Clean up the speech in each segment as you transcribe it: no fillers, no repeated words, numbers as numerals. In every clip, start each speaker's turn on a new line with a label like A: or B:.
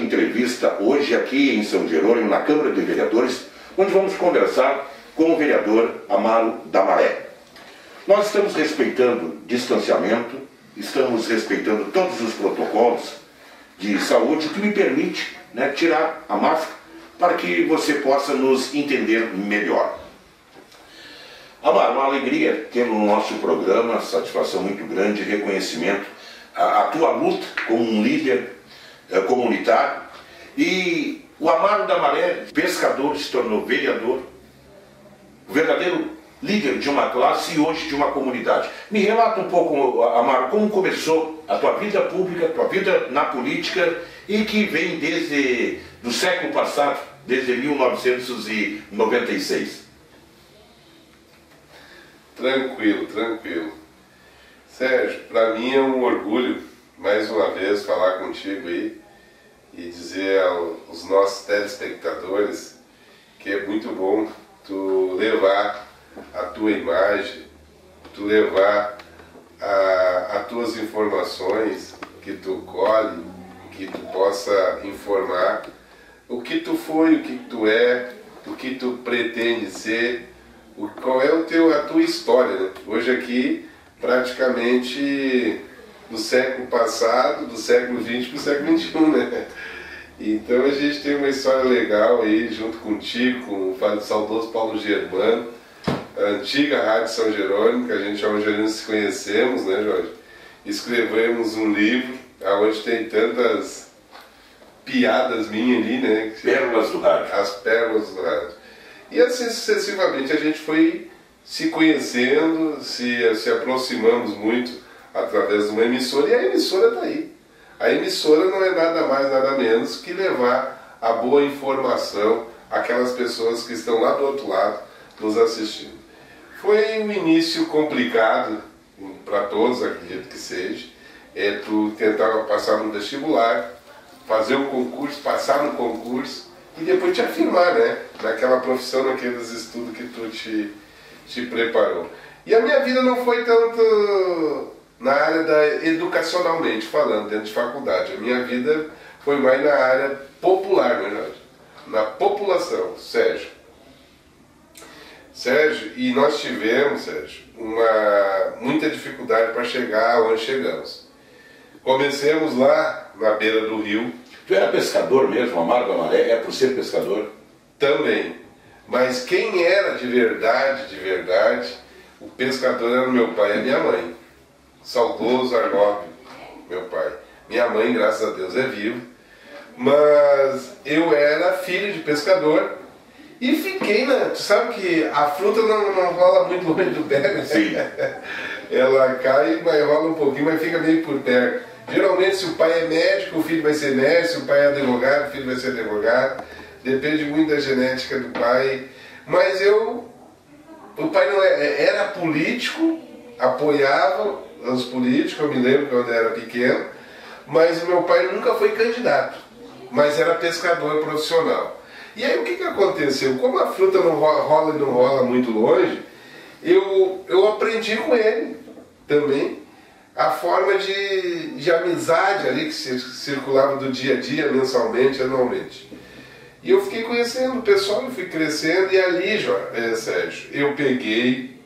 A: entrevista hoje aqui em São Jerônimo, na Câmara de Vereadores, onde vamos conversar com o vereador Amaro da Maré. Nós estamos respeitando distanciamento, estamos respeitando todos os protocolos de saúde, o que me permite, né, tirar a máscara para que você possa nos entender melhor. Amaro, uma alegria ter no nosso programa, satisfação muito grande, reconhecimento, a tua luta como um líder comunitário. E o Amaro da Maré, pescador, se tornou vereador, o verdadeiro líder de uma classe e hoje de uma comunidade. Me relata um pouco, Amaro, como começou a tua vida pública, a tua vida na política e que vem desde do século passado, desde 1996.
B: Tranquilo, tranquilo. Sérgio, para mim é um orgulho, mais uma vez, falar contigo aí e dizer aos nossos telespectadores que é muito bom tu levar a tua imagem, tu levar as tuas informações, que tu colhe, que tu possa informar o que tu foi, o que tu é, o que tu pretende ser, qual é a tua história, né? Hoje aqui, praticamente do século passado, do século XX para o século XXI, né? Então a gente tem uma história legal aí, junto contigo, com o saudoso Paulo Germano, a antiga Rádio São Jerônimo, que a gente onde nos conhecemos, né, Jorge? Escrevemos um livro, onde tem tantas piadas minhas ali, né?
A: Pérolas do rádio.
B: As pérolas do rádio. E assim sucessivamente a gente foi se conhecendo, se aproximamos muito através de uma emissora, e a emissora está aí. A emissora não é nada mais, nada menos que levar a boa informação àquelas pessoas que estão lá do outro lado nos assistindo. Foi um início complicado para todos, acredito que seja, tu tentar passar no vestibular, fazer um concurso, passar no concurso e depois te afirmar, né, naquela profissão, naqueles estudos que tu te preparou. E a minha vida não foi tanto na área educacionalmente falando, dentro de faculdade. A minha vida foi mais na área popular, né, Jorge? Na população, Sérgio. E nós tivemos, Sérgio, muita dificuldade para chegar onde chegamos. Comecemos lá na beira do rio.
A: Tu era pescador mesmo, Amaro da Maré? É por ser pescador?
B: Também. Mas quem era de verdade, o pescador era meu pai e minha mãe. Saudoso Arnóbio, meu pai. Minha mãe, graças a Deus, é viva. Mas eu era filho de pescador e fiquei, né? Tu sabe que a fruta não rola muito longe do pé, né?
A: Sim.
B: Ela cai, mas rola um pouquinho, mas fica meio por perto. Geralmente, se o pai é médico, o filho vai ser médico. Se o pai é advogado, o filho vai ser advogado. Depende muito da genética do pai. Mas o pai não era político, apoiava os políticos, eu me lembro quando eu era pequeno, mas o meu pai nunca foi candidato, mas era pescador profissional. E aí o que aconteceu? Como a fruta não rola e não rola muito longe, eu aprendi com ele também a forma de amizade ali que circulava do dia a dia, mensalmente, anualmente. E eu fiquei conhecendo o pessoal, eu fui crescendo, e ali, Sérgio, eu peguei,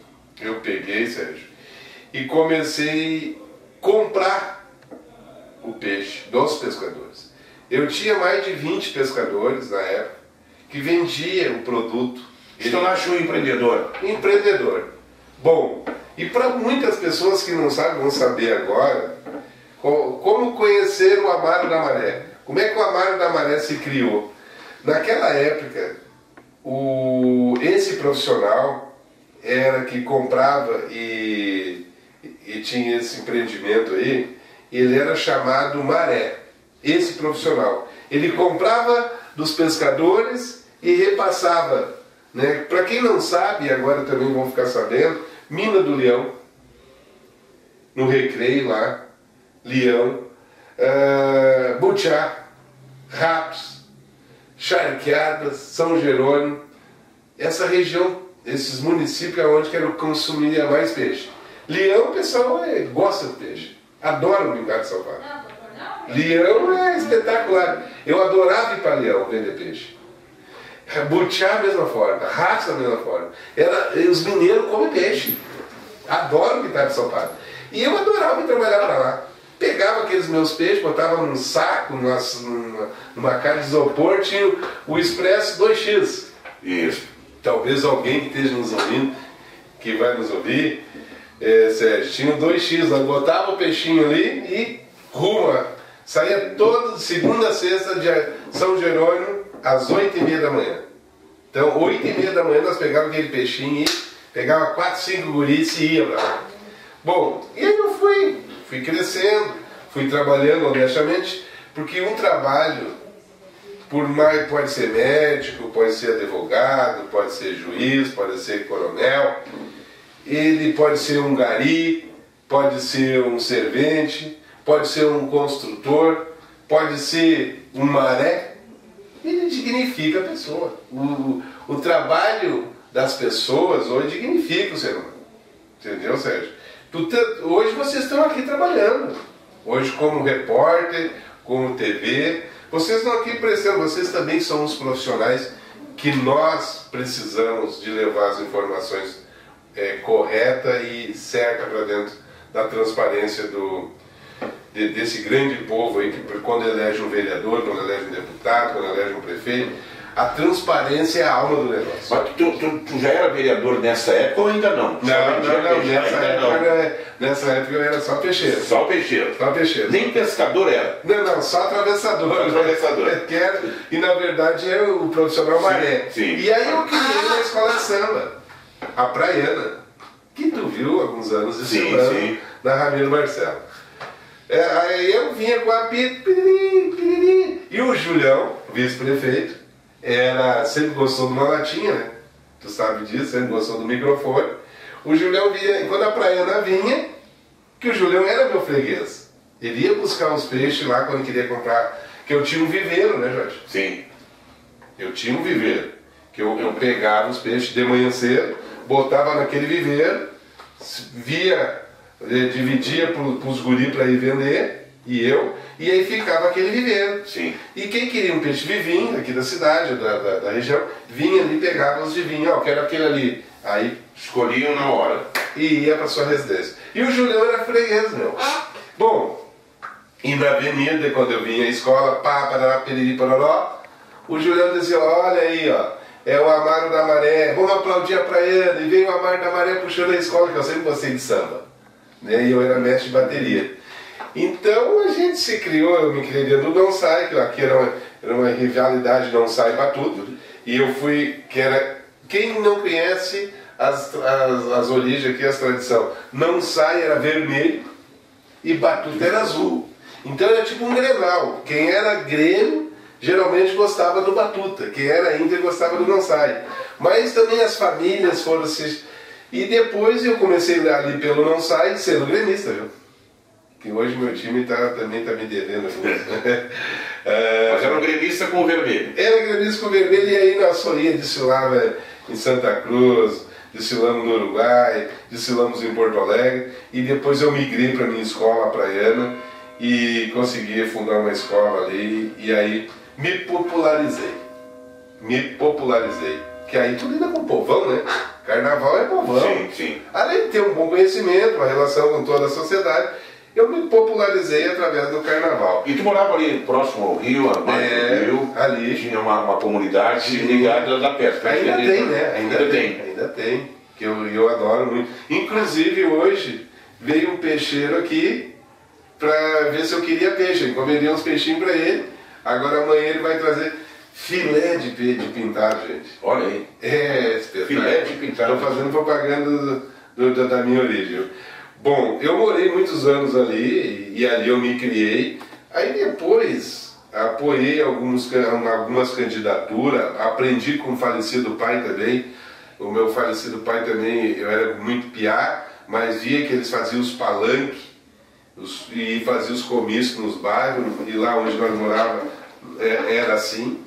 B: Sérgio, e comecei a comprar o peixe dos pescadores. Eu tinha mais de 20 pescadores na época que vendiam o produto.
A: Então nasce um empreendedor.
B: Empreendedor. Bom, e para muitas pessoas que não sabem, vão saber agora, como conhecer o Amaro da Maré. Como é que o Amaro da Maré se criou? Naquela época, esse profissional era que comprava e tinha esse empreendimento aí, ele era chamado Maré, esse profissional. Ele comprava dos pescadores e repassava, né? Para quem não sabe, agora também vão ficar sabendo, Mina do Leão, no Recreio lá, Leão, Butiá, Rapos, Charqueadas, São Jerônimo, essa região, esses municípios é onde quero consumir mais peixe. Leão, o pessoal gosta de peixe, adora brincar de salvar. Leão é espetacular. Eu adorava ir para Leão vender peixe. Butiá da mesma forma, raça da mesma forma. Os mineiros comem peixe. Adoram que está de ensopado. E eu adorava ir trabalhar para lá. Pegava aqueles meus peixes, botava num saco, numa caixa de isopor, tinha o Expresso 2x.
A: Isso.
B: Talvez alguém que esteja nos ouvindo, que vai nos ouvir, Sérgio, tinha o 2x, nós botava o peixinho ali e rumo. Saía todo segunda a sexta de São Jerônimo às 8h30 da manhã. Então, 8h30 da manhã nós pegávamos aquele peixinho e pegava 4, 5 guris e ia pra lá. Bom, e aí eu fui crescendo, fui trabalhando honestamente, porque um trabalho, por mais, pode ser médico, pode ser advogado, pode ser juiz, pode ser coronel, ele pode ser um gari, pode ser um servente, pode ser um construtor, pode ser um maré, ele dignifica a pessoa. O trabalho das pessoas hoje dignifica o ser humano. Entendeu, Sérgio? Hoje vocês estão aqui trabalhando. Hoje como repórter, como TV, vocês estão aqui prestando, vocês também são os profissionais que nós precisamos de levar as informações corretas e certas para dentro da transparência desse grande povo aí, que quando elege um vereador, quando elege um deputado, quando elege um prefeito, a transparência é a alma do negócio.
A: Mas tu já era vereador nessa época ou ainda não?
B: Nessa época eu era só peixeiro.
A: Só peixeiro?
B: Só peixeiro.
A: Nem pescador era?
B: Não, só atravessador.
A: Só atravessador.
B: E na verdade é o profissional maré.
A: Sim.
B: E aí eu criei uma escola de samba, a Praiana, que tu viu há alguns anos desfilando na Ramiro Marcelo. Aí eu vinha com a piririm, e o Julião, vice-prefeito, sempre gostou de uma latinha, né? Tu sabe disso, sempre gostou do microfone. O Julião vinha, quando a Praiana vinha, que o Julião era meu freguês. Ele ia buscar os peixes lá quando queria comprar, que eu tinha um viveiro, né, Jorge?
A: Sim.
B: Eu tinha um viveiro, que eu pegava os peixes de manhã cedo, botava naquele viveiro, dividia para os guris para ir vender, e aí ficava aquele viveiro.
A: Sim.
B: E quem queria um peixe vivinho, aqui da cidade, da região, vinha ali e pegava os vivinhos, eu quero aquele ali. Aí
A: escolhiam na hora.
B: E ia para sua residência. E o Julião era freguês, meu. Bom, e na avenida, quando eu vinha à escola, parará, piriri, pororó, o Julião dizia, olha aí, ó, é o Amaro da Maré, vamos aplaudir a Praiana. E veio o Amaro da Maré puxando a escola, que eu sempre gostei de samba. Né? E eu era mestre de bateria. Então a gente se criou, eu me criei dentro do Não Sai, que aqui era uma rivalidade Não Sai Batuta. E eu fui, quem não conhece as origens aqui, as tradições, Não Sai era vermelho e Batuta era azul. Então era tipo um Grenal. Quem era Grêmio geralmente gostava do Batuta, quem era Inter gostava do Não Sai. Mas também as famílias foram se... E depois eu comecei ali pelo Não Sai, sendo gremista, viu? Que hoje meu time também está me devendo.
A: Mas era um gremista com o vermelho.
B: Era gremista com o vermelho, e aí nós desfilava em Santa Cruz, desfilamos no Uruguai, desfilamos em Porto Alegre, e depois eu migrei para a minha escola, a Praiana, e consegui fundar uma escola ali, e aí me popularizei. Que aí tudo lida com o povão, né? Carnaval é povão.
A: Sim, sim.
B: Além de ter um bom conhecimento, uma relação com toda a sociedade, eu me popularizei através do carnaval.
A: E tu morava ali próximo ao rio, ao rio,
B: ali.
A: Tinha uma comunidade ligada da pesca.
B: Ainda tem, né?
A: Ainda tem.
B: Que eu adoro muito. Inclusive hoje veio um peixeiro aqui para ver se eu queria peixe. Eu encomendia uns peixinhos para ele. Agora amanhã ele vai trazer filé de pintado, gente.
A: Olha aí.
B: Espetáculo.
A: Filé de pintado.
B: Estou fazendo propaganda da minha origem. Bom, eu morei muitos anos ali e ali eu me criei. Aí depois apoiei algumas candidaturas, aprendi com o falecido pai também. O meu falecido pai também, eu era muito piá, mas via que eles faziam os palanques e faziam os comícios nos bairros, e lá onde nós morávamos era assim.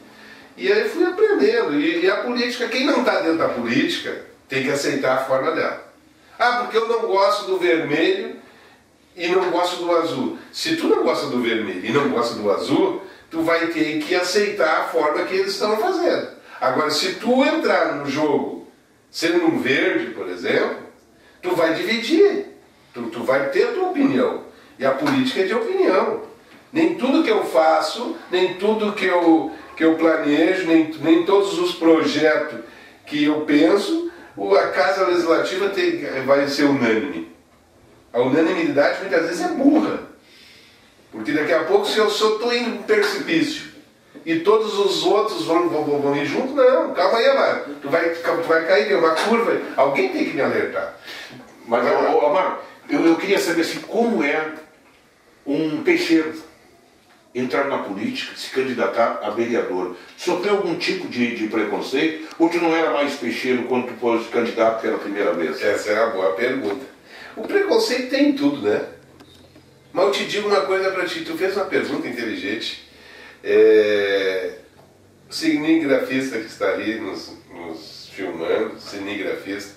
B: E aí fui aprendendo. E a política, quem não está dentro da política, tem que aceitar a forma dela. Ah, porque eu não gosto do vermelho e não gosta do azul. Se tu não gosta do vermelho e não gosta do azul, tu vai ter que aceitar a forma que eles estão fazendo. Agora, se tu entrar no jogo sendo um verde, por exemplo, tu vai dividir. Tu vai ter a tua opinião. E a política é de opinião. Nem tudo que eu faço, nem tudo que eu planejo, nem todos os projetos que eu penso, a Casa Legislativa vai ser unânime. A unanimidade muitas vezes é burra. Porque daqui a pouco, se eu estou em um precipício e todos os outros vão ir junto, não, calma aí, Amaro. Tu vai cair, tem uma curva, alguém tem que me alertar.
A: Mas, Amaro, eu queria saber assim, como é um peixeiro entrar na política, se candidatar a vereador. Sofreu algum tipo de preconceito? Ou tu não era mais peixeiro quando tu foste candidato pela primeira vez?
B: Essa é uma boa pergunta. O preconceito tem em tudo, né? Mas eu te digo uma coisa pra ti, tu fez uma pergunta inteligente. O cinegrafista que está ali nos filmando, cinegrafista,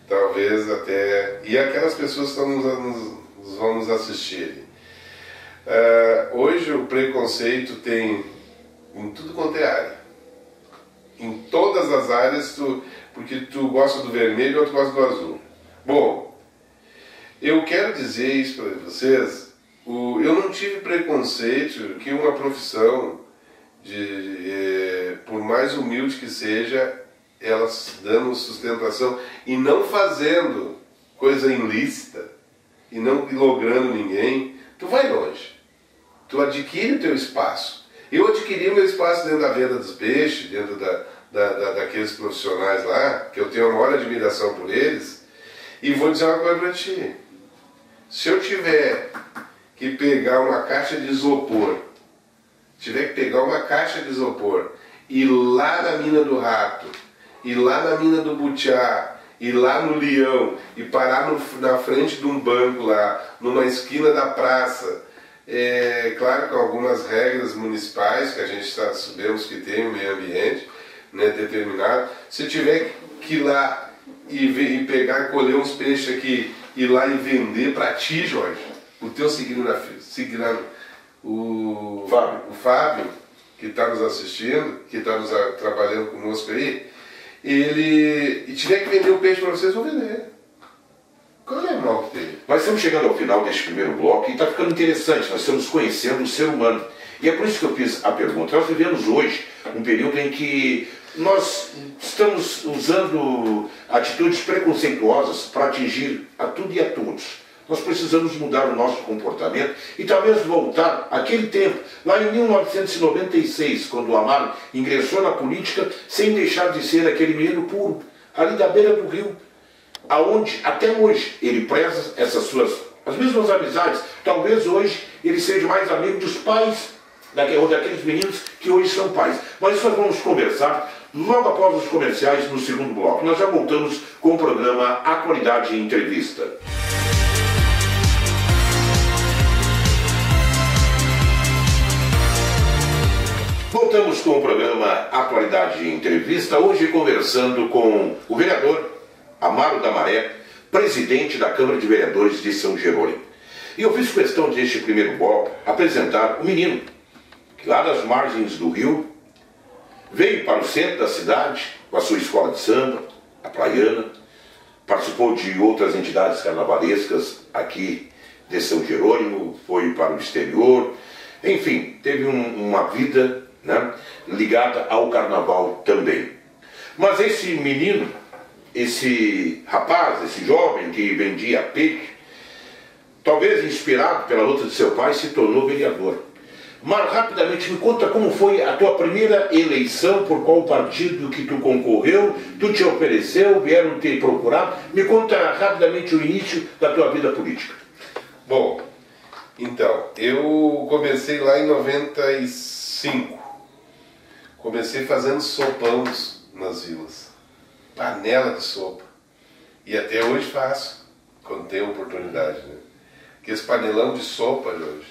B: talvez até... E aquelas pessoas que vão nos assistir. Hoje o preconceito tem em tudo quanto é área. Em todas as áreas, porque tu gosta do vermelho ou tu gosta do azul. Bom, eu quero dizer isso para vocês, eu não tive preconceito que uma profissão, por mais humilde que seja, ela dando sustentação e não fazendo coisa ilícita e não logrando ninguém, tu vai longe. Tu adquire o teu espaço. Eu adquiri o meu espaço dentro da venda dos peixes, dentro daqueles profissionais lá, que eu tenho a maior admiração por eles, e vou dizer uma coisa para ti. Se eu tiver que pegar uma caixa de isopor, ir lá na mina do Rato, ir lá na mina do Butiá, ir lá no Leão, e parar na frente de um banco lá, numa esquina da praça, claro, com algumas regras municipais, que a gente sabemos que tem o meio ambiente, né, determinado. Se eu tiver que ir lá e pegar e colher uns peixes aqui, ir lá e vender para ti, Jorge, o teu seguindo o Fábio, que está nos assistindo, que está trabalhando conosco aí, e tiver que vender o peixe para vocês, eu vou vender. Qual é o mal que tem?
A: Nós estamos chegando ao final deste primeiro bloco e está ficando interessante, nós estamos conhecendo o ser humano. E é por isso que eu fiz a pergunta. Nós vivemos hoje um período em que nós estamos usando atitudes preconceituosas para atingir a tudo e a todos. Nós precisamos mudar o nosso comportamento e talvez voltar àquele tempo, lá em 1996, quando o Amaro ingressou na política sem deixar de ser aquele menino puro, ali da beira do rio, aonde até hoje ele preza as mesmas amizades. Talvez hoje ele seja mais amigo dos pais, daqueles meninos que hoje são pais. Mas isso nós vamos conversar logo após os comerciais no segundo bloco. Nós já voltamos com o programa Atualidade em Entrevista. Voltamos com o programa Atualidade em Entrevista, hoje conversando com o vereador Amaro da Maré, presidente da Câmara de Vereadores de São Jerônimo. E eu fiz questão deste primeiro bloco apresentar o menino, que lá das margens do rio, veio para o centro da cidade com a sua escola de samba, a Praiana, participou de outras entidades carnavalescas aqui de São Jerônimo, foi para o exterior, enfim, teve uma vida, né, ligada ao carnaval também. Mas esse menino, esse rapaz, esse jovem que vendia peixe, talvez inspirado pela luta de seu pai, se tornou vereador. Mas rapidamente me conta como foi a tua primeira eleição, por qual partido que tu concorreu, tu te ofereceu, vieram te procurar. Me conta rapidamente o início da tua vida política.
B: Bom, então, eu comecei lá em 95. Comecei fazendo sopãos nas vilas. Panela de sopa. E até hoje faço, quando tenho oportunidade, né? Que esse panelão de sopa, Jorge,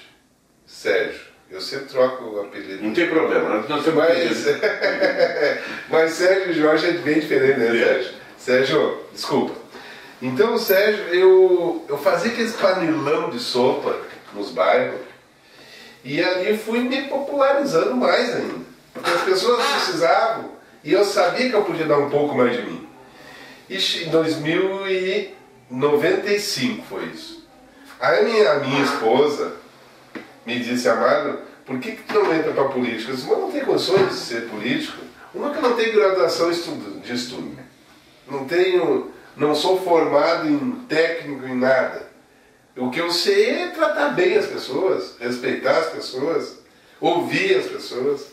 B: Sérgio, eu sempre troco o apelido.
A: Não tem problema, nós temos
B: mas Sérgio e Jorge é bem diferente, né, Sérgio? Sérgio, desculpa. Então, Sérgio, eu fazia aqueles panelão de sopa nos bairros e ali fui me popularizando mais ainda. Porque as pessoas precisavam e eu sabia que eu podia dar um pouco mais de mim. E em 2095 foi isso. Aí a minha esposa me disse, Amado, por que tu não entra para a política? Eu disse, mas não tem condições de ser político. Uma que eu não tenho graduação de estudo. Não sou formado em técnico, em nada. O que eu sei é tratar bem as pessoas, respeitar as pessoas, ouvir as pessoas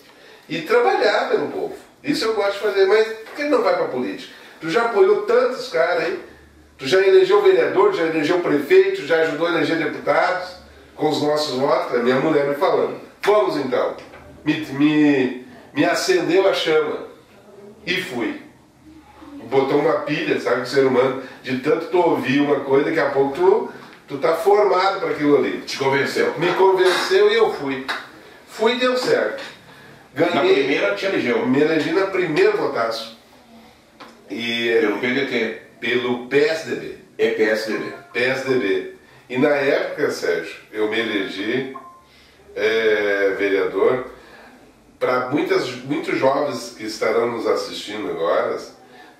B: e trabalhar pelo povo. Isso eu gosto de fazer, mas por que não vai para a política? Tu já apoiou tantos caras aí, tu já elegeu vereador, já elegeu prefeito, já ajudou a eleger deputados com os nossos votos, a minha mulher me falando. Vamos então. Me acendeu a chama e fui. Botou uma pilha, sabe, o ser humano, de tanto tu ouvir uma coisa, daqui a pouco tu tá formado para aquilo ali.
A: Te convenceu?
B: Me convenceu e eu fui. Fui e deu certo. Ganhei.
A: Na primeira te elegeu?
B: Me elegi na primeira votação.
A: Pelo PDT?
B: Pelo PSDB.
A: É PSDB.
B: PSDB. E na época, Sérgio, eu me elegi vereador. Para muitos jovens que estarão nos assistindo agora,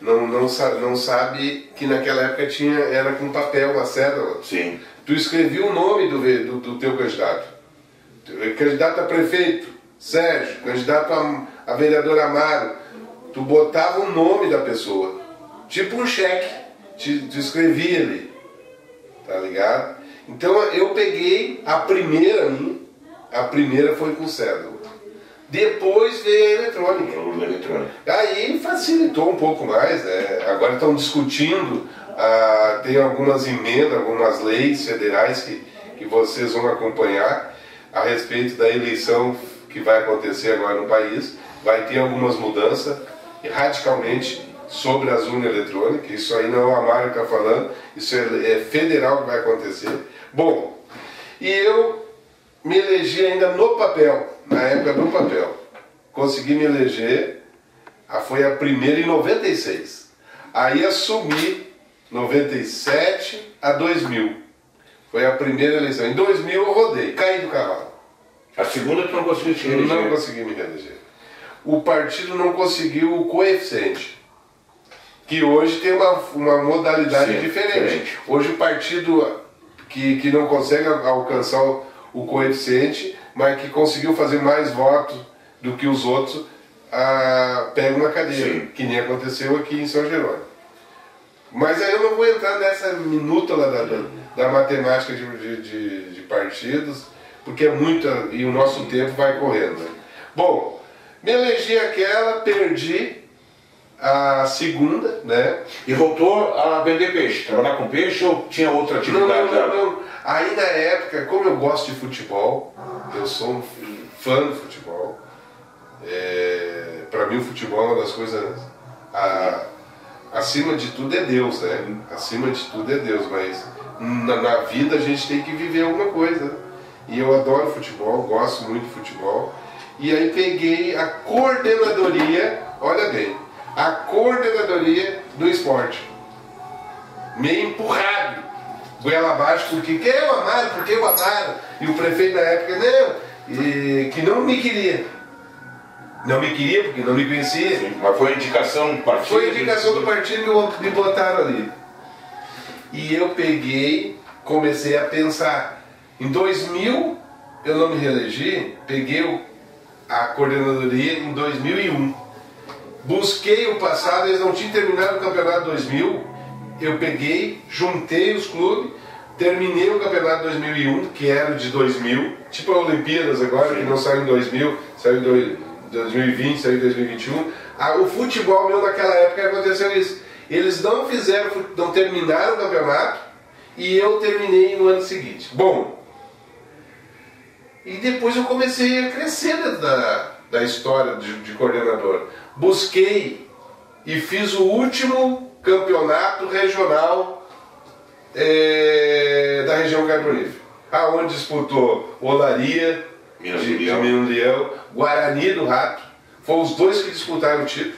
B: não sabe que naquela época era com papel, uma cédula.
A: Sim.
B: Tu escrevia o nome do teu candidato. Candidato a prefeito, Sérgio. Candidato a vereador Amaro. Tu botava o nome da pessoa. Tipo um cheque. Tu escrevia ali. Tá ligado? Então eu peguei a primeira minha. A primeira foi com cédula. Depois veio a eletrônica. Aí facilitou um pouco mais, né? Agora estão discutindo, tem algumas emendas, algumas leis federais que vocês vão acompanhar a respeito da eleição que vai acontecer agora no país. Vai ter algumas mudanças radicalmente sobre as urnas eletrônicas. Isso aí não é o Amaro que está falando, isso é federal que vai acontecer. Bom, e eu me elegi ainda no papel. Na época do papel. Consegui me eleger, foi a primeira em 96. Aí assumi 97 a 2000. Foi a primeira eleição. Em 2000 eu rodei, caí do cavalo.
A: A segunda tu não conseguiu te reeleger?
B: Não consegui me reeleger. O partido não conseguiu o coeficiente. Que hoje tem uma modalidade diferente. Hoje o partido que não consegue alcançar o coeficiente, mas que conseguiu fazer mais votos do que os outros, pega uma cadeira. Sim. Que nem aconteceu aqui em São Jerônimo. Mas aí eu não vou entrar nessa minuta lá da matemática de partidos, porque é muita e o nosso tempo vai correndo. Bom, me elegi aquela, perdi a segunda, né?
A: E voltou a vender peixe, trabalhar com peixe ou tinha outra atividade?
B: Não. Aí na época, como eu gosto de futebol, eu sou um fã do futebol. Para mim o futebol é uma das coisas, acima de tudo é Deus, né? Acima de tudo é Deus, mas na vida a gente tem que viver alguma coisa. E eu adoro futebol, gosto muito de futebol. E aí peguei a coordenadoria, olha bem, a coordenadoria do esporte. Meio empurrado. Goela abaixo, porque quem é o Amaro? Por que o Amaro? E o prefeito na época, que não me queria. Não me queria porque não me conhecia.
A: Sim, mas foi indicação do partido?
B: Foi indicação do partido que me botaram ali. E eu peguei, comecei a pensar. Em 2000, eu não me reelegi, peguei a coordenadoria em 2001. Busquei o passado, eles não tinham terminado o campeonato 2000. Eu peguei, juntei os clubes, terminei o campeonato 2001, que era de 2000, tipo a Olimpíadas agora, que não saiu em 2000, saiu em 2020, saiu em 2021. O futebol meu naquela época aconteceu isso. Eles não terminaram o campeonato e eu terminei no ano seguinte. Bom, e depois eu comecei a crescer da história de coordenador. Busquei e fiz o último campeonato regional da região carbonífera, aonde disputou Olaria de Minas Leão, Guarani do Rato, foram os dois que disputaram o título.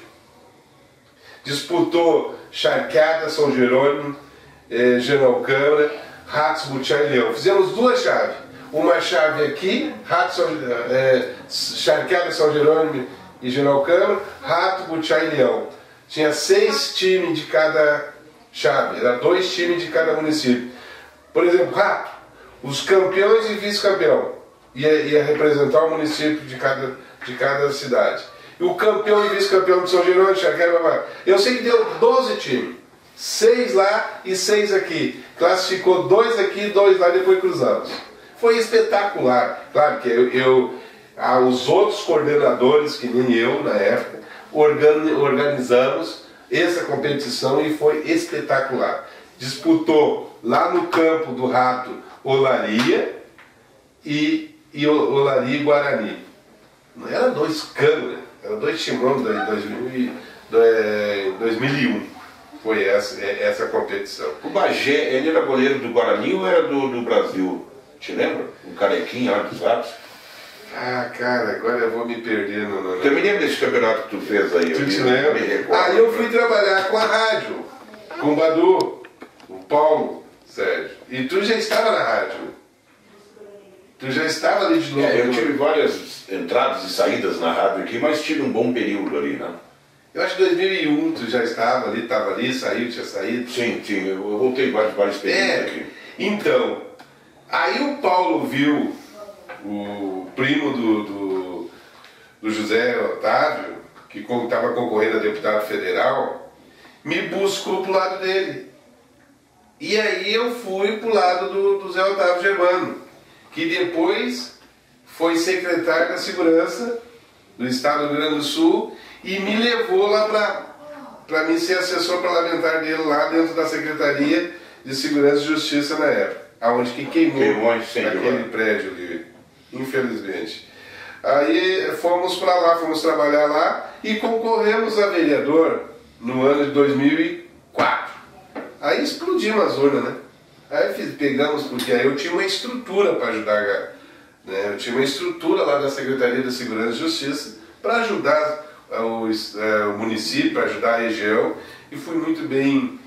B: Disputou Charqueada, São Jerônimo, General Câmara, Ratos, Butiá e Leão. Fizemos 2 chaves. Uma chave aqui, Charqueada, São Jerônimo e General Câmara, Rato, Butiá e Leão. Tinha 6 times de cada chave, era 2 times de cada município. Por exemplo, Rato, os campeões e vice-campeão ia representar o município de cada cidade. E o campeão e vice-campeão de São Jerônimo, Charqueada, eu sei que deu 12 times. 6 lá e 6 aqui. Classificou 2 aqui e 2 lá, depois cruzamos. Foi espetacular. Claro que os outros coordenadores, que nem eu na época, organizamos essa competição e foi espetacular. Disputou lá no campo do Rato Olaria e Olaria e Guarani. Não era 2 câmeras, eram 2 timões de 2001. Foi essa competição.
A: O Bagé, ele era goleiro do Guarani ou era do Brasil? Te lembra? O carequinho lá dos Ratos?
B: Ah, cara, agora eu vou me perder no...
A: Eu me lembro desse campeonato que tu fez aí.
B: Tu te lembra? Eu fui trabalhar com a rádio, com o Badu, o Paulo, Sérgio. E tu já estava na rádio. Tu já estava ali de novo.
A: Eu tive várias entradas e saídas na rádio aqui, mas tive um bom período ali, né?
B: Eu acho que em 2001 tu já estava ali, saiu, tinha saído.
A: Sim, eu voltei vários períodos aqui.
B: Então, aí o Paulo viu o primo do José Otávio, que estava concorrendo a deputado federal, me buscou pro lado dele. E aí eu fui pro lado do Zé Otávio Germano, que depois foi secretário da Segurança do Estado do Rio Grande do Sul e me levou lá para mim ser assessor parlamentar dele lá dentro da Secretaria de Segurança e Justiça na época, aonde que queimou aquele prédio ali, infelizmente. Aí fomos para lá, fomos trabalhar lá e concorremos a vereador no ano de 2004. Aí explodimos as urnas, né? Aí pegamos, porque aí eu tinha uma estrutura para ajudar, né? Eu tinha uma estrutura lá da Secretaria de Segurança e Justiça para ajudar o município, para ajudar a região, e fui muito bem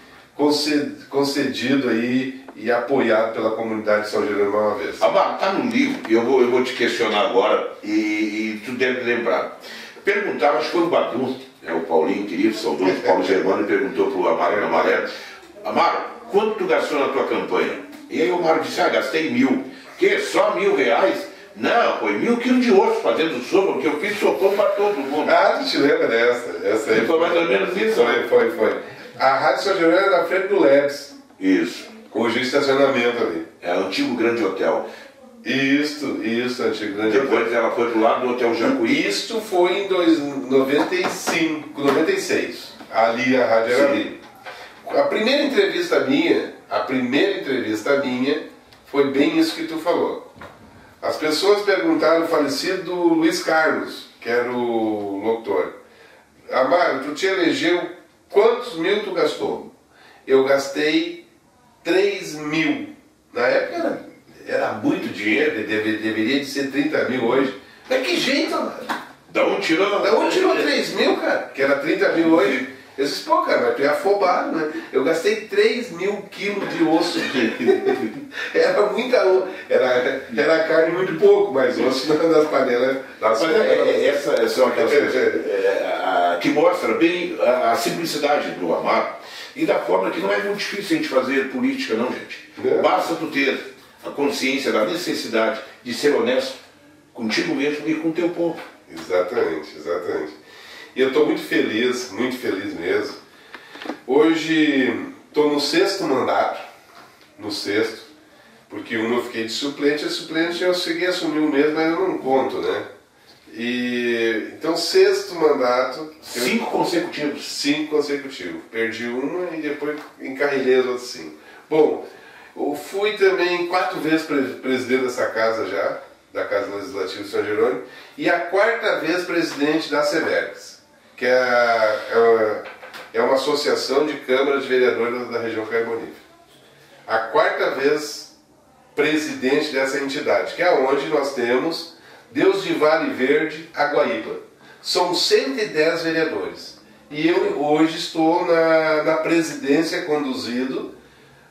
B: concedido aí e apoiado pela comunidade de São Jerônimo uma vez.
A: Está no livro, e eu vou te questionar agora, e tu deve lembrar. Perguntaram, acho que foi o Badu, o Paulinho querido, saudoso Paulo Germano, perguntou para o Amaro da Maré: Amaro, quanto tu gastou na tua campanha? E aí o Amaro disse: gastei 1.000. Que? Só R$1.000? Não, foi 1.000 quilos de osso fazendo sopa, porque eu fiz sopão para todo mundo.
B: Tu te lembra dessa? Essa aí
A: foi mais ou menos isso.
B: Foi. A Rádio São Jerônimo era na frente do Lebes.
A: Isso.
B: Hoje é estacionamento ali.
A: É o antigo Grande Hotel.
B: Isso, antigo Grande Hotel.
A: Depois ela foi pro lado do Hotel Jacuí.
B: Isto foi em 96. Ali, a rádio era ali. A primeira entrevista minha foi bem isso que tu falou. As pessoas perguntaram o falecido Luiz Carlos, que era o locutor: Amaro, tu te elegeu, quantos mil tu gastou? Eu gastei 3.000. Na época era muito dinheiro, deveria de ser 30.000 hoje. Mas que jeito, Amaro?
A: Da onde tirou
B: 3.000, cara? Que era 30.000 hoje. Eu disse: pô, cara, mas tu é afobado, né? Eu gastei 3.000 quilos de osso. Era muita osso. Era carne muito pouco, mas osso das panelas.
A: Essa é uma coisa que mostra bem a simplicidade do Amaro e da forma que não é muito difícil a gente fazer política, não, gente. Basta tu ter a consciência da necessidade de ser honesto contigo mesmo e com o teu povo.
B: Exatamente. E eu estou muito feliz mesmo. Hoje estou no 6º mandato, porque eu fiquei de suplente, a suplente eu cheguei a assumir o mesmo, mas eu não conto, né? Então 6º mandato...
A: 5 consecutivos.
B: 5 consecutivos. Perdi uma e depois encarrilhei as outras 5. Bom, eu fui também 4 vezes presidente dessa casa já, da Casa Legislativa de São Jerônimo, e a 4ª vez presidente da SEVERGS, que é uma associação de câmaras de vereadores da região carbonífera. A 4ª vez presidente dessa entidade, que é onde nós temos Deus de Vale Verde, Aguaíba. São 110 vereadores. E eu hoje estou na presidência, conduzido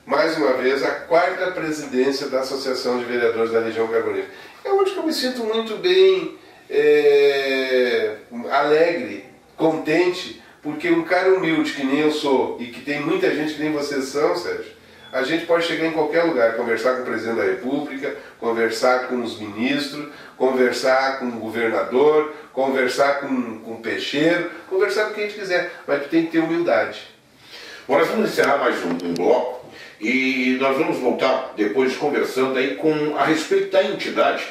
B: mais uma vez, a 4ª presidência da Associação de Vereadores da região carbonífera. É onde que eu me sinto muito bem, alegre, contente, porque um cara humilde que nem eu sou e que tem muita gente que nem vocês são, Sérgio, a gente pode chegar em qualquer lugar, conversar com o presidente da República, conversar com os ministros, conversar com o governador, conversar com o peixeiro, conversar com quem a gente quiser, mas tu tem que ter humildade.
A: Bom, nós vamos encerrar mais um bloco e nós vamos voltar depois conversando aí a respeito da entidade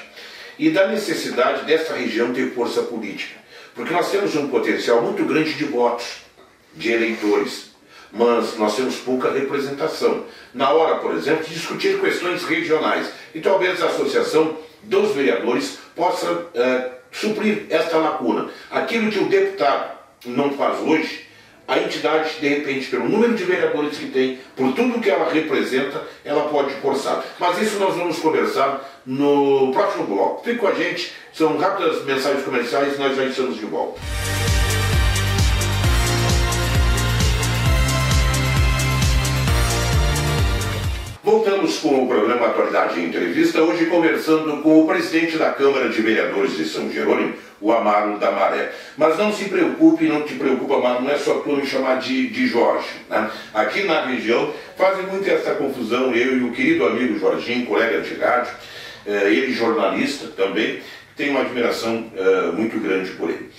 A: e da necessidade dessa região ter força política. Porque nós temos um potencial muito grande de votos, de eleitores, mas nós temos pouca representação. Na hora, por exemplo, de discutir questões regionais. E talvez a associação dos vereadores possa suprir esta lacuna. Aquilo que o deputado não faz hoje, a entidade, de repente, pelo número de vereadores que tem, por tudo que ela representa, ela pode forçar. Mas isso nós vamos conversar no próximo bloco. Fique com a gente, são rápidas mensagens comerciais e nós já estamos de volta. Voltamos com o programa Atualidade em Entrevista, hoje conversando com o presidente da Câmara de Vereadores de São Jerônimo, o Amaro da Maré. Mas não se preocupe, não te preocupa, Amaro, não é só tu me chamar de Jorge. Né? Aqui na região fazem muito essa confusão, eu e o querido amigo Jorginho, colega de rádio, ele jornalista também, tem uma admiração muito grande por ele.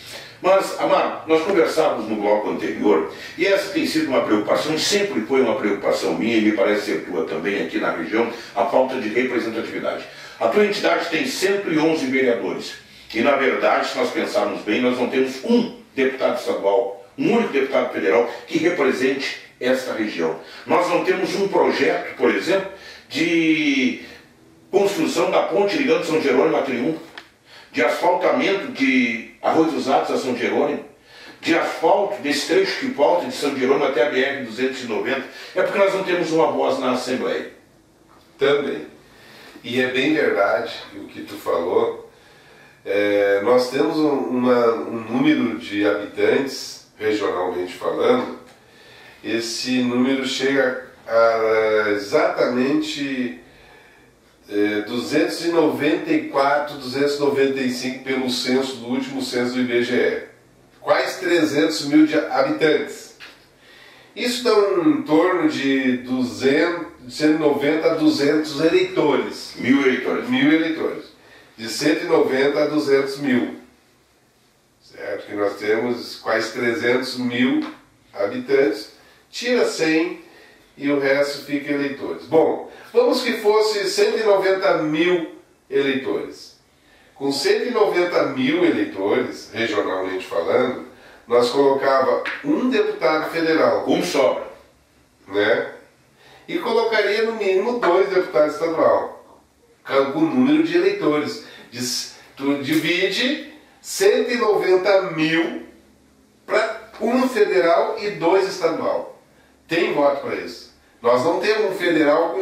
A: Mas, Amaro, nós conversávamos no bloco anterior, e essa tem sido uma preocupação, e sempre foi uma preocupação minha, e me parece ser tua também aqui na região, a falta de representatividade. A tua entidade tem 111 vereadores, e na verdade, se nós pensarmos bem, nós não temos um deputado estadual, um único deputado federal que represente esta região. Nós não temos um projeto, por exemplo, de construção da ponte ligando São Jerônimo a Triunfo, de asfaltamento de Arroio dos Atos a São Jerônimo, de asfalto desse trecho que falta de São Jerônimo até a BR-290, é porque nós não temos uma voz na Assembleia.
B: Também. E é bem verdade o que tu falou. Nós temos um número de habitantes, regionalmente falando, esse número chega a exatamente 294, 295 pelo censo do último censo do IBGE. Quase 300 mil de habitantes. Isso dá em torno de 190 a 200 eleitores.
A: 1000 eleitores.
B: 1000 eleitores. De 190 a 200 mil. Certo? Que nós temos quase 300 mil habitantes. Tira 100 e o resto fica eleitores. Bom, vamos que fosse 190 mil eleitores. Com 190 mil eleitores, regionalmente falando, nós colocava um deputado federal.
A: Um sobra.
B: Né? E colocaria no mínimo 2 deputados estaduais. Com o número de eleitores. Tu divide 190 mil para um federal e 2 estadual. Tem voto para isso. Nós não temos um federal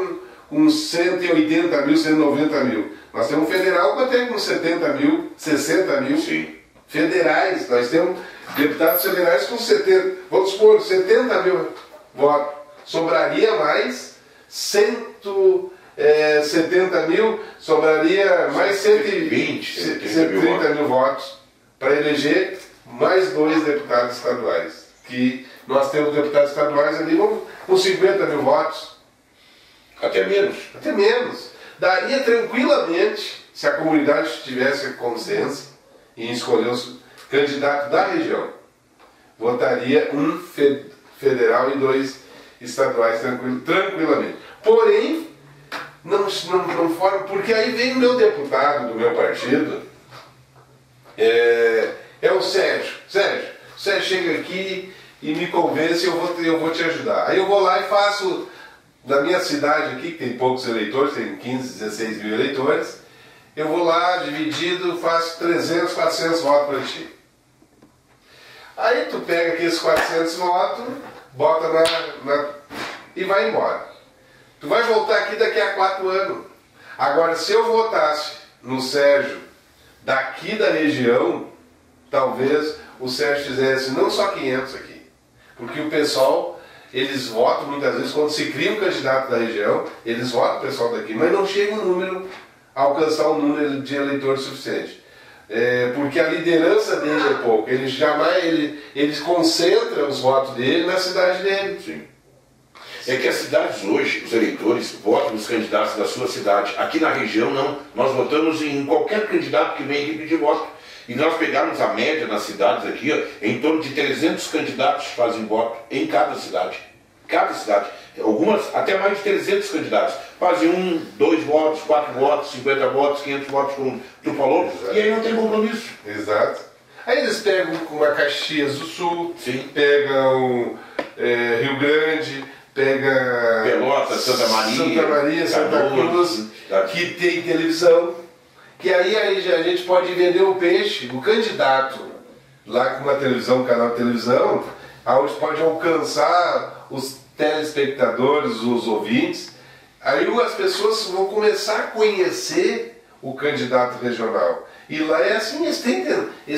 B: com 180 mil, 190 mil. Nós temos um federal até com 70 mil, 60 mil.
A: Sim.
B: Federais. Nós temos deputados federais com 70, vamos supor, 70 mil votos. Sobraria mais 170 mil, sobraria mais 120, 130 mil votos para eleger mais 2 deputados estaduais. Que nós temos deputados estaduais ali com 50 mil votos.
A: Até menos.
B: Até menos. Daria tranquilamente, se a comunidade tivesse consciência em escolher o candidato da região, votaria um federal e 2 estaduais tranquilamente. Porém, não forma, porque aí vem o meu deputado do meu partido, é o Sérgio. O Sérgio chega aqui e me convence, eu vou te ajudar. Aí eu vou lá e faço, da minha cidade aqui, que tem poucos eleitores, tem 15, 16 mil eleitores, eu vou lá, dividido, faço 300, 400 votos para ti. Aí tu pega aqueles 400 votos, bota e vai embora. Tu vai voltar aqui daqui a 4 anos. Agora, se eu votasse no Sérgio daqui da região, talvez o Sérgio fizesse não só 500 aqui, porque o pessoal eles votam muitas vezes, quando se cria um candidato da região, eles votam o pessoal daqui, mas não chega um número a alcançar um número de eleitores suficiente. Porque a liderança dele é pouco, ele concentra os votos dele na cidade dele.
A: Sim. É que as cidades hoje, os eleitores votam nos candidatos da sua cidade. Aqui na região não, nós votamos em qualquer candidato que vem aqui pedir voto. E nós pegarmos a média nas cidades aqui, ó, em torno de 300 candidatos fazem voto em cada cidade. Cada cidade. Algumas, até mais de 300 candidatos. Fazem 1, 2 votos, 4 votos, 50 votos, 500 votos, como tu falou. Exato. E aí não tem compromisso.
B: Exato. Aí eles pegam uma Caxias do Sul,
A: sim,
B: pegam Rio Grande, pega
A: Pelotas, Santa Maria,
B: Santa Cruz, que tem televisão. Que aí a gente pode vender o peixe, o candidato lá com uma televisão, um canal de televisão, onde pode alcançar os telespectadores, os ouvintes. Aí as pessoas vão começar a conhecer o candidato regional. E lá é assim, eles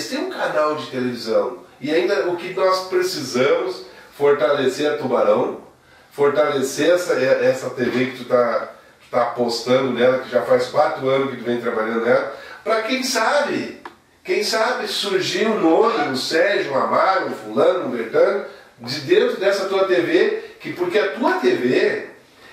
B: têm um canal de televisão. E ainda o que nós precisamos, fortalecer a Tubarão, fortalecer essa TV que tu tá apostando nela, que já faz 4 anos que tu vem trabalhando nela, para quem sabe surgir um nome, um Sérgio, um Amaro, um fulano, um Bertano, de dentro dessa tua TV, porque a tua TV,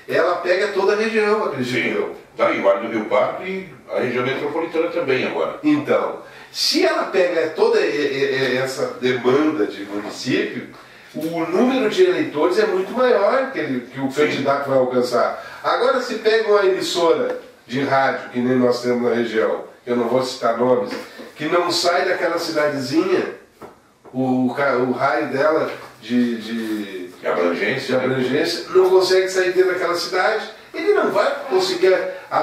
B: ela pega toda a região, acredito eu.
A: Tá aí, o Vale do Rio Pardo e a região metropolitana também agora.
B: Então, se ela pega toda essa demanda de município, o número de eleitores é muito maior que o candidato vai alcançar. Agora, se pega uma emissora de rádio, que nem nós temos na região, eu não vou citar nomes, que não sai daquela cidadezinha, o raio dela de
A: abrangência,
B: não consegue sair dentro daquela cidade, ele não vai conseguir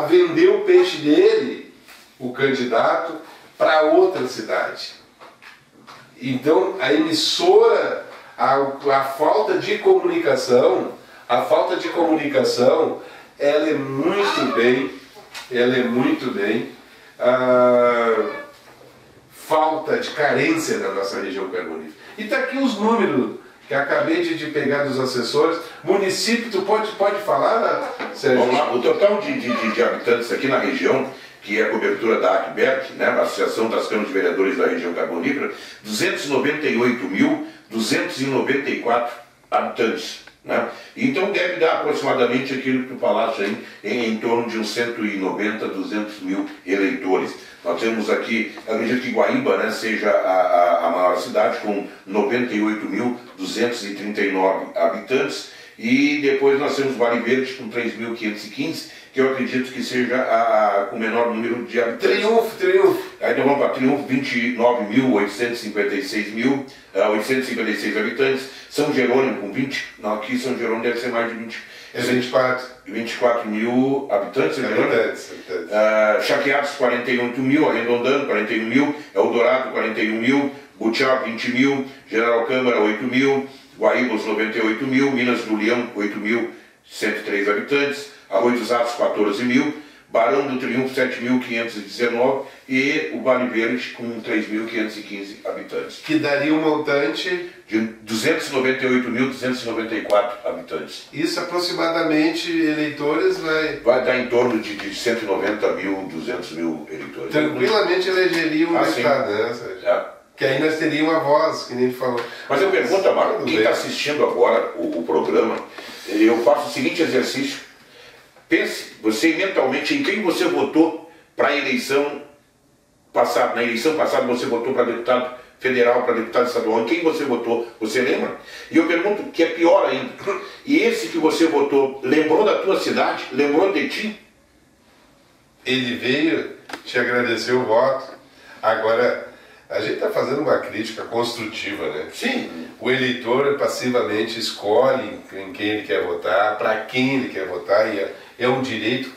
B: vender o peixe dele, o candidato, para outra cidade. Então, a emissora, a falta de comunicação, ela é muito bem, falta de carência na nossa região carbonífera. E está aqui os números que acabei de pegar dos assessores. Município, tu pode falar, Sérgio?
A: Vamos lá, o total de habitantes aqui na região, que é a cobertura da ACBERT, né, a Associação das Câmaras de Vereadores da Região Carbonífera, 298.294 habitantes. Né? Então deve dar aproximadamente aquilo que tu falaste aí, em torno de uns 190, 200 mil eleitores. Nós temos aqui, acredito que Guaíba, né, seja a maior cidade, com 98.239 habitantes, e depois nós temos Vale Verde com 3.515, que eu acredito que seja com o menor número de habitantes.
B: Triunfo.
A: Aí então vamos para Triunfo, 29.856 habitantes. São Jerônimo com 20, não, aqui São Jerônimo deve ser mais de 20.
B: É 24
A: mil habitantes, Chaqueados 41 mil, arredondando 41 mil, Eldorado 41 mil, Butiá 20 mil, General Câmara 8 mil, Guaíba 98 mil, Minas do Leão 8.103 habitantes, Arroio dos Atos 14 mil, Barão do Triunfo 7.519 e o Vale Verde com 3.515 habitantes.
B: Que daria um montante
A: de 298.294 habitantes.
B: Isso aproximadamente eleitores
A: vai dar em torno de 190 mil, 200 mil eleitores.
B: Tranquilamente elegeria um estado, né? Que aí nós teríamos uma voz, que nem falou.
A: Mas eu pergunto, Amaro, quem está assistindo agora o programa, eu faço o seguinte exercício. Pense, você mentalmente, em quem você votou para a eleição passada. Na eleição passada você votou para deputado federal, para deputado estadual. Em quem você votou? Você lembra? E eu pergunto, que é pior ainda, e esse que você votou, lembrou da tua cidade? Lembrou de ti?
B: Ele veio, te agradeceu o voto. Agora, a gente está fazendo uma crítica construtiva, né?
A: Sim.
B: O eleitor passivamente escolhe em quem ele quer votar, para quem ele quer votar, e é um direito,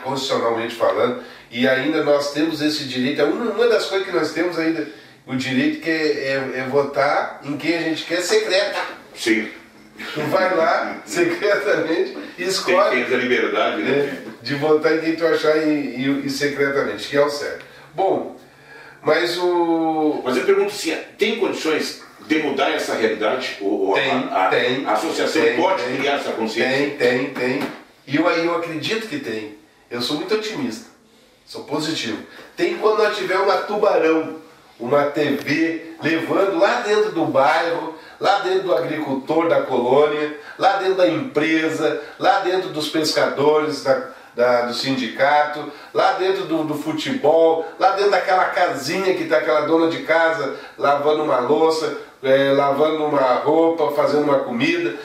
B: constitucionalmente falando, e ainda nós temos esse direito. Uma das coisas que nós temos ainda, o direito que é votar em quem a gente quer secreto.
A: Sim.
B: Tu vai lá, secretamente, e escolhe.
A: Tem essa liberdade, né?
B: De votar em quem tu achar e secretamente, que é o certo. Bom, mas
A: eu pergunto assim, tem condições de mudar essa realidade? A associação pode criar essa consciência?
B: Tem. E eu acredito que tem. Eu sou muito otimista. Sou positivo. Tem quando nós tiver uma Tubarão, uma TV, levando lá dentro do bairro, lá dentro do agricultor da colônia, lá dentro da empresa, lá dentro dos pescadores, do sindicato, lá dentro do futebol, lá dentro daquela casinha que está aquela dona de casa lavando uma louça, lavando uma roupa, fazendo uma comida,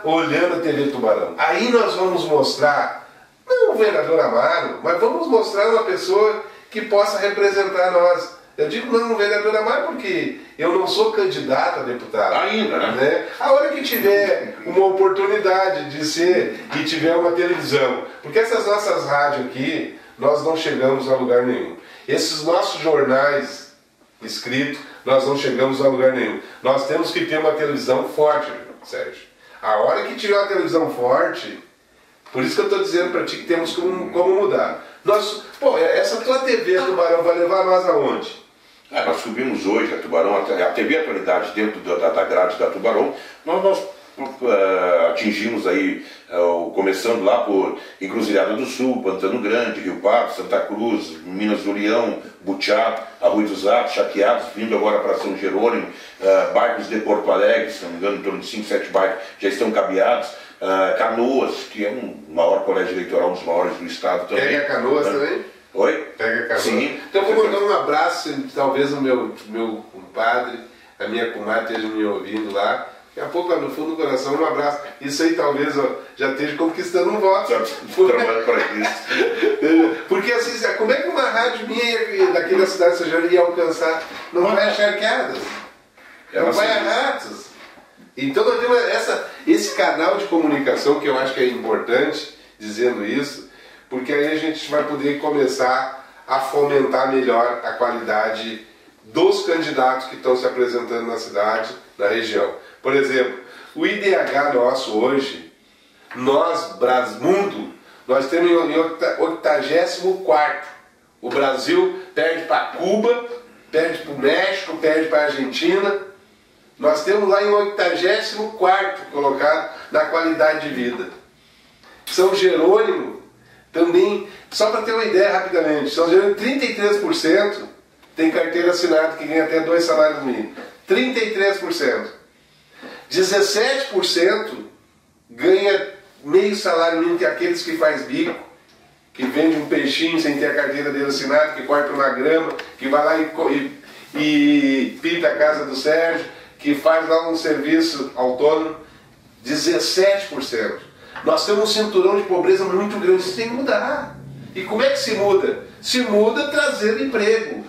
B: olhando a TV Tubarão. Aí nós vamos mostrar, não o vereador Amaro, mas vamos mostrar uma pessoa que possa representar nós. Eu digo não o vereador Amaro porque eu não sou candidato a deputado.
A: Ainda, né?
B: A hora que tiver uma oportunidade de ser e tiver uma televisão, porque essas nossas rádios aqui, nós não chegamos a lugar nenhum. Esses nossos jornais escritos, nós não chegamos a lugar nenhum. Nós temos que ter uma televisão forte, Sérgio. A hora que tiver uma televisão forte, por isso que eu estou dizendo para ti que temos como mudar. Essa tua TV, Tubarão, vai levar nós aonde?
A: Nós subimos hoje a Tubarão, a TV Atualidade dentro da grade da Tubarão. Nós atingimos aí, começando lá por Encruzilhada do Sul, Pantano Grande, Rio Pardo, Santa Cruz, Minas do Leão, Butiá, Arroio dos Atos, Chaqueados, vindo agora para São Jerônimo, bairros de Porto Alegre, se não me engano, em torno de 5, 7 bairros já estão cabeados. Canoas, que é um maior colégio eleitoral, um dos maiores do estado também.
B: Pega Canoas também?
A: Oi?
B: Pega Canoas.
A: Sim.
B: Então vou mandar um abraço, talvez o meu compadre, a minha comadre esteja me ouvindo lá. Daqui a pouco lá no fundo do coração, um abraço. Isso aí talvez já esteja conquistando um voto.
A: Trabalho para isso.
B: Porque assim, como é que uma rádio minha daqui da cidade de São Jerônimo ia alcançar? Não vai a charqueadas, não vai a ratos. Então nós temos esse canal de comunicação que eu acho que é importante, dizendo isso, porque aí a gente vai poder começar a fomentar melhor a qualidade dos candidatos que estão se apresentando na cidade, na região. Por exemplo, o IDH nosso hoje, nós, Brasmundo, nós temos em 84º. O Brasil perde para Cuba, perde para o México, perde para a Argentina. Nós temos lá em 84º colocado na qualidade de vida. São Jerônimo também, só para ter uma ideia rapidamente, São Jerônimo 33% tem carteira assinada que ganha até 2 salários mínimos. 33%. 17% ganha meio salário mínimo, que é aqueles que faz bico, que vende um peixinho sem ter a carteira dele assinada, que corta uma grama, que vai lá e pinta a casa do Sérgio, que faz lá um serviço autônomo. 17%. Nós temos um cinturão de pobreza muito grande, isso tem que mudar. E como é que se muda? Se muda trazendo emprego.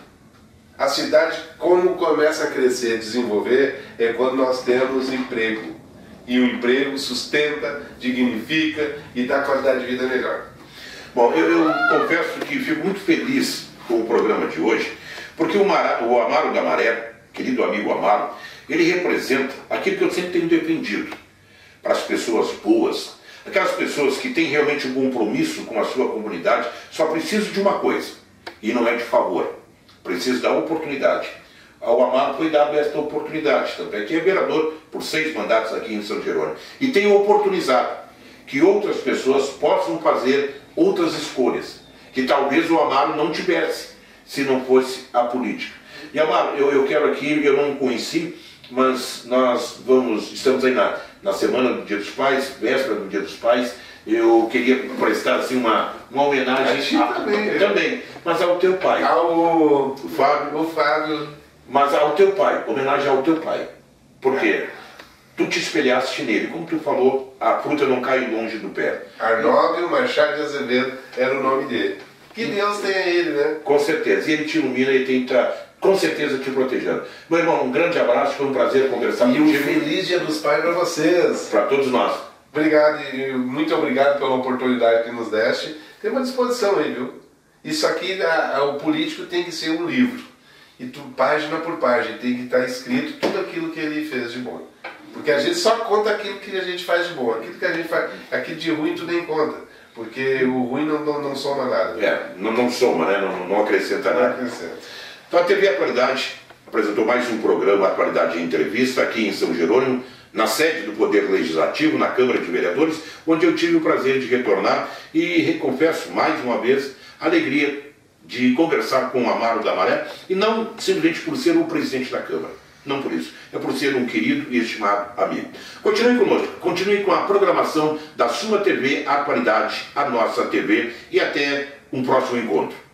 B: A cidade, como começa a crescer, desenvolver, é quando nós temos emprego. E o emprego sustenta, dignifica e dá qualidade de vida melhor.
A: Bom, eu confesso que fico muito feliz com o programa de hoje, porque o Amaro da Maré, querido amigo Amaro, ele representa aquilo que eu sempre tenho defendido para as pessoas boas, aquelas pessoas que têm realmente um compromisso com a sua comunidade. Só preciso de uma coisa, e não é de favor, preciso da oportunidade. Ao Amaro foi dado esta oportunidade, tanto é que é vereador por 6 mandatos aqui em São Jerônimo, e tem oportunizado que outras pessoas possam fazer outras escolhas, que talvez o Amaro não tivesse, se não fosse a política. E Amaro, eu quero aqui, eu não conheci, mas nós estamos aí na semana do Dia dos Pais, véspera do Dia dos Pais. Eu queria prestar assim uma homenagem também, mas ao teu pai.
B: O Fábio.
A: Mas ao teu pai, homenagem ao teu pai. Por quê? Tu te espelhaste nele, como tu falou, a fruta não cai longe do pé.
B: Arnóbio Machado de Azevedo era o nome dele. Que Deus tenha ele, né?
A: Com certeza, e ele te ilumina e tem que estar com certeza te protegendo. Meu irmão, um grande abraço, foi um prazer conversar contigo.
B: E um feliz Dia dos Pais para vocês.
A: Para todos nós.
B: Obrigado, e muito obrigado pela oportunidade que nos deste. Tem uma disposição aí, viu? Isso aqui, o político tem que ser um livro. E página por página, tem que estar escrito tudo aquilo que ele fez de bom. Porque a gente só conta aquilo que a gente faz de bom. Aquilo que a gente faz, aquilo de ruim tu nem conta. Porque o ruim não soma nada.
A: Não soma, né? Não acrescenta nada.
B: Não acrescenta.
A: Então a TV Atualidade apresentou mais um programa Atualidade em Entrevista aqui em São Jerônimo, na sede do Poder Legislativo, na Câmara de Vereadores, onde eu tive o prazer de retornar e confesso mais uma vez a alegria de conversar com o Amaro da Maré, e não simplesmente por ser o presidente da Câmara, não por isso, é por ser um querido e estimado amigo. Continue conosco, continue com a programação da sua TV Atualidade, a nossa TV, e até um próximo encontro.